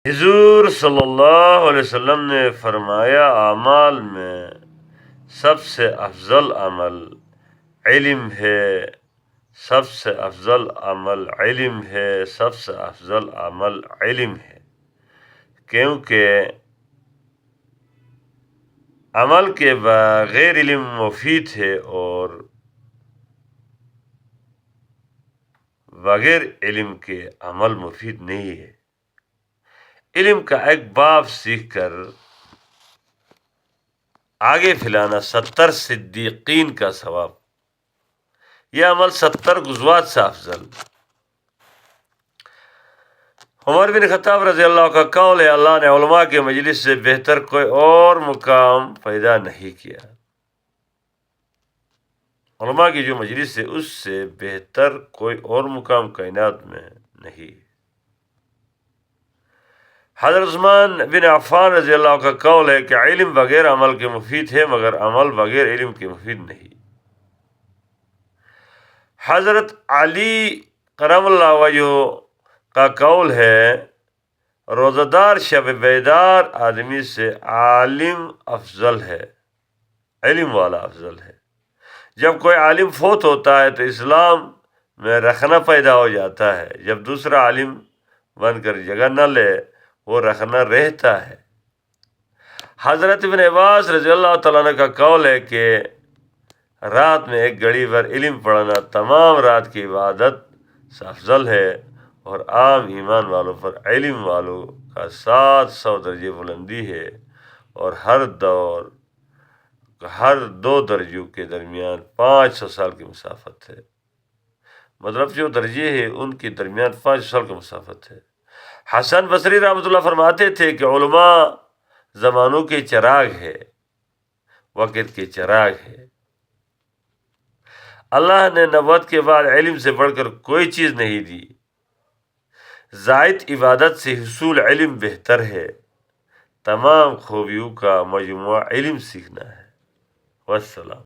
حضور صلی اللہ علیہ وسلم نے فرمایا اعمال میں سب سے افضل عمل علم ہے، سب سے افضل عمل علم ہے، سب سے افضل عمل علم ہے، کیونکہ عمل کے بغیر علم مفید ہے اور بغیر علم کے عمل مفید نہیں ہے۔ علم کا ایک باب سیکھ کر آگے پھیلانا 70 صدیقین کا ثواب، یہ عمل 70 غزوات سے افضل۔ عمر بن خطاب رضی اللہ کا قول ہے، اللہ نے علماء کے مجلس سے بہتر کوئی اور مقام پیدا نہیں کیا۔ علماء کی جو مجلس ہے اس سے بہتر کوئی اور مقام کائنات میں نہیں۔ حضرت عثمان بن عفان رضی اللہ کا قول ہے کہ علم بغیر عمل کے مفید ہے مگر عمل بغیر علم کے مفید نہیں۔ حضرت علی کرم اللہ وجہہ کا قول ہے، روزہ دار شب بیدار آدمی سے عالم افضل ہے، علم والا افضل ہے۔ جب کوئی عالم فوت ہوتا ہے تو اسلام میں رکھنا پیدا ہو جاتا ہے، جب دوسرا عالم بن کر جگہ نہ لے وہ رکھنا رہتا ہے۔ حضرت ابن عباس رضی اللہ تعالیٰ عنہ کا قول ہے کہ رات میں ایک گھڑی بھر علم پڑھنا تمام رات کی عبادت سے افضل ہے، اور عام ایمان والوں پر علم والوں کا 700 درجے بلندی ہے، اور ہر دو درجوں کے درمیان 500 سال کی مسافت ہے۔ مطلب جو درجے ہیں ان کے درمیان 500 سال کی مسافت ہے۔ حسن بصری رحمۃ اللہ فرماتے تھے کہ علماء زمانوں کے چراغ ہے، وقت کے چراغ ہے۔ اللہ نے نبوت کے بعد علم سے بڑھ کر کوئی چیز نہیں دی۔ زائد عبادت سے حصول علم بہتر ہے۔ تمام خوبیوں کا مجموعہ علم سیکھنا ہے۔ والسلام۔